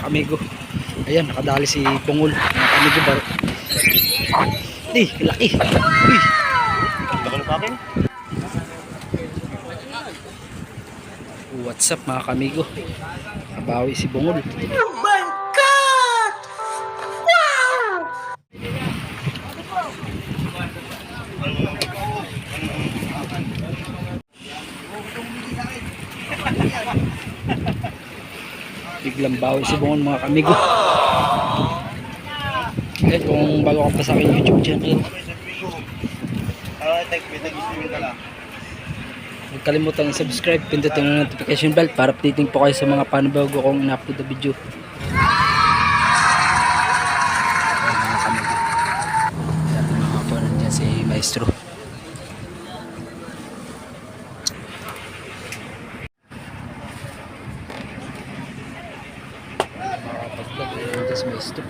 kamigo. Ayan, nakadali si Bungol mga kamigo baro. Laki. Uy. What's up mga kamigo? Kabawi si Bungol. Oh my God! Wow! Biglang bawi si Bungol mga kamigo. Eh, kung bago ka pa sa akin YouTube channel, huwag kalimutan i-subscribe, pindutin ang notification bell para updating po kayo sa mga panabago kong na-upload na video. Mga kamigo, dati mga kapunan dyan si Maestro. Makakapag-vlog dyan si Maestro.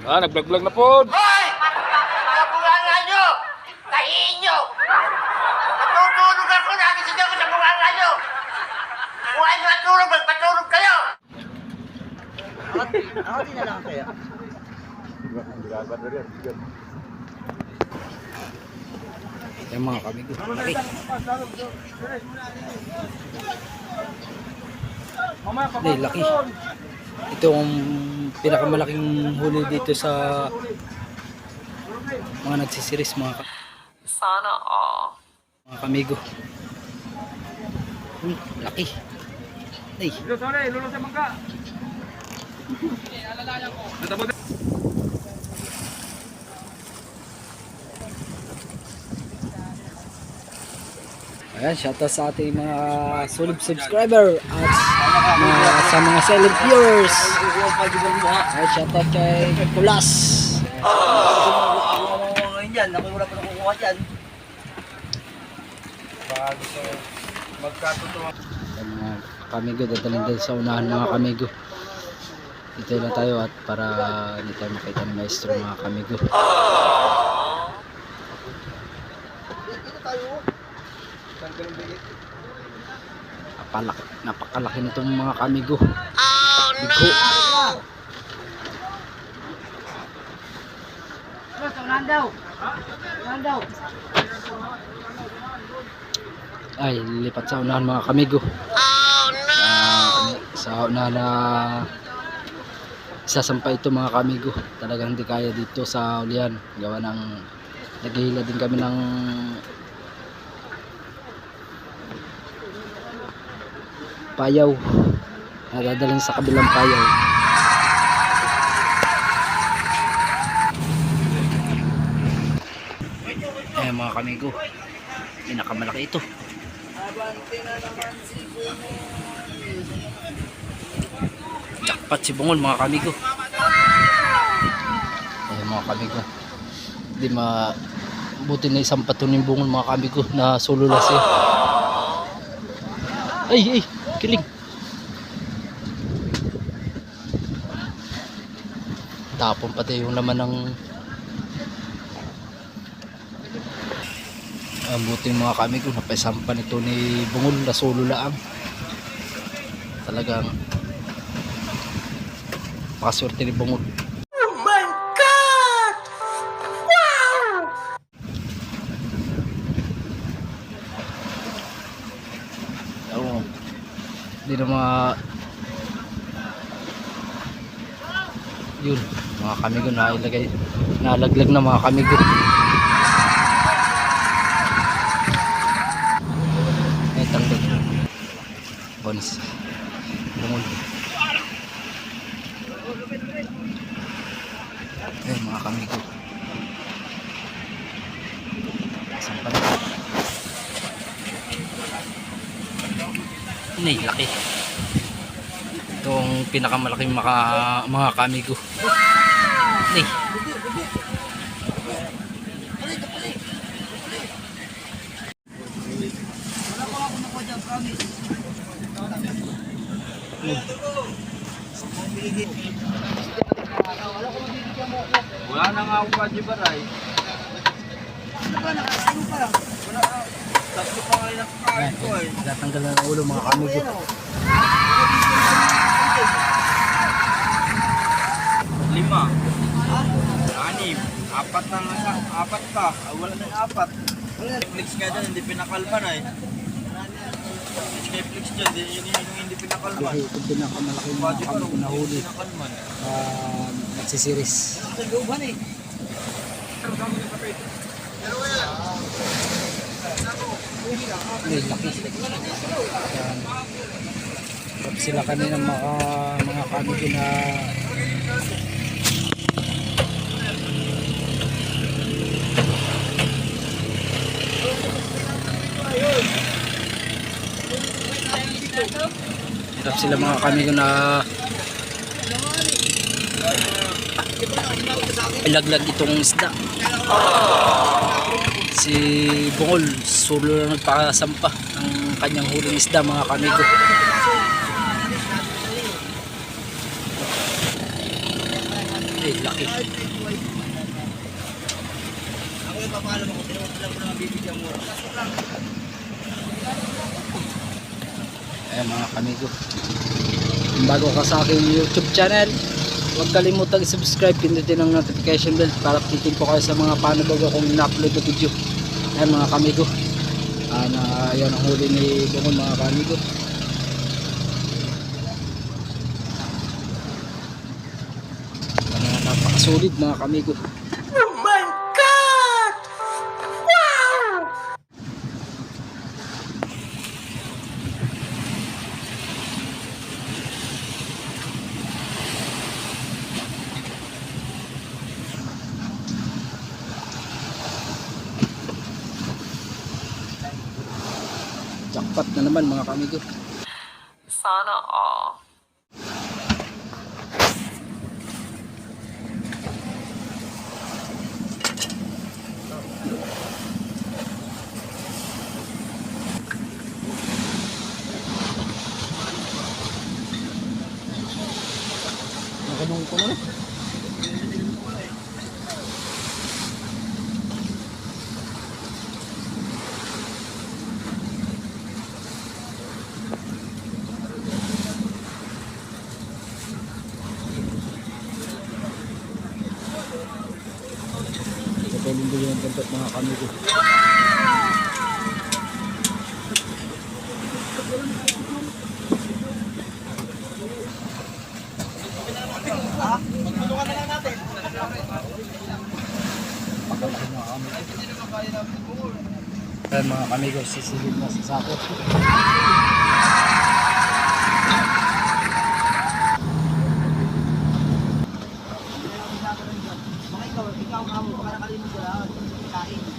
Nag-vlog na po. Hoy! Nabunganga nyo! Tahiin nyo! Natutulog ako, nagising ako sa bunganga nyo! Kung ay matulog, magpatulog kayo! Ako din na lang kaya. Yan mga kamigo. Laki. Laki. Ito ang pinakamalaking huli dito sa mga nagsisiris Sana all. mga kamigo. Laki. Ay. Ayan, shoutout sa ating mga solid subscriber at sa mga silent viewers. Ayan, shoutout kay Kulas. Yan, ako wala pa nakukuha dyan. Ayan, mga kamigo, dadalhin din sa unahan mga kamigo. Dito lang tayo at para hindi tayo makita ng maestro mga kamigo. Napakalaki nitong mga kamigo. Bigo. Ay, lilipat sa unahan mga kamigo. Sa unahan na isasampa ito mga kamigo. Talagang hindi kaya dito sa ulihan. Gawa ng naghihila din kami ng payaw. Nadadalhin sa kabilang payaw. Eh mga kamigo, pinakamalaki ito. Jackpot si Bungol mga kamigo. Eh mga kamigo, di buti na isang pato ng Bungol mga kamigo na sululas eh. Ay, kilig. Tapon pati yung laman ng buti mga kamigo, napaisampan ito ni Bungol na solo lang. Talagang pakaswerte ni Bungol. Oh my God! Wow! Oo. Hindi na yun, mga kamigo nalaglag na mga kamigo. Tanggal bonus Bungol. Mga kamigo, sampan ini laki. Itong pinakamalaking mga kamigo ni. Wala na nga ako pa, Jibaray. Tatlo pa kayo nakakain ko eh. Tatanggal na ng ulo mga kamigo. Lima. Anim. Apat na nga. Apat pa. Wala na yung apat. Netflix nga dyan, hindi pinakalman eh. Netflix dyan, hindi pinakalman. Kasi ito pinakamalaki mga kamigo na huli. Pinakalman. Nagsisiris. Ay, laki. Yan. Tapos sila kanina mga kamigo na tapos sila mga kamigo na ilaglag itong isda. Si Bungol solo lang nagpakasampa ng kanyang huling isda mga kamigo. Ay, laki. Ayan mga kamigo, kung bago ka sa aking YouTube channel, huwag kalimutang i-subscribe, pindutin ang notification bell para updated po kayo sa mga panabago kong in-upload na video. Ayan mga kamigo, ayan ang huli ni Bungol mga kamigo. Napakasulit mga kamigo. Oh my God! Wow! Jackpot na naman mga kamigo. Sana all. Nakanong ko na. Kapalin din yung tempat mga kamigo. Ayan mga kamigo, sisilid na sa sako.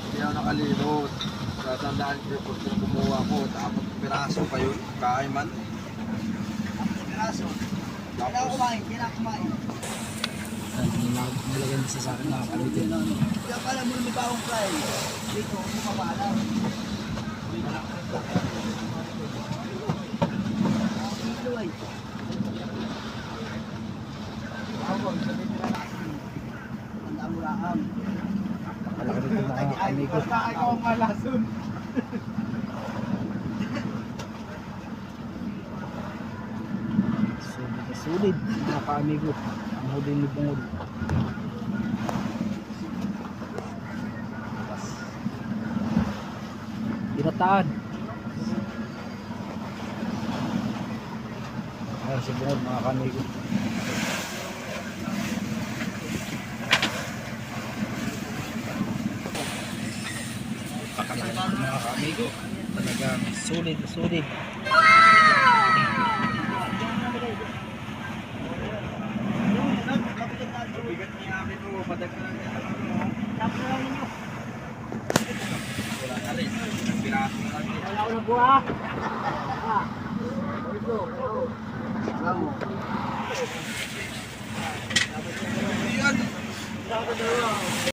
Hindi ako nakalimot. Tatandaan ko yung kung kumuha ko. Tapos piraso pa yun. Kain man. Tapos Nilagyan sa sako mga kamigo. Malaki dito mga kamigo. Sulit mga kamigo. Ang huli ni Bungol. Tinataan. Ayan si Bungol mga kamigo. Pakalitan mga kamigo. Talagang sulit. bigat niya amin mo. Padagkan niya. Wala na rin. Piraso na lang. Wala ko na buha. Yan.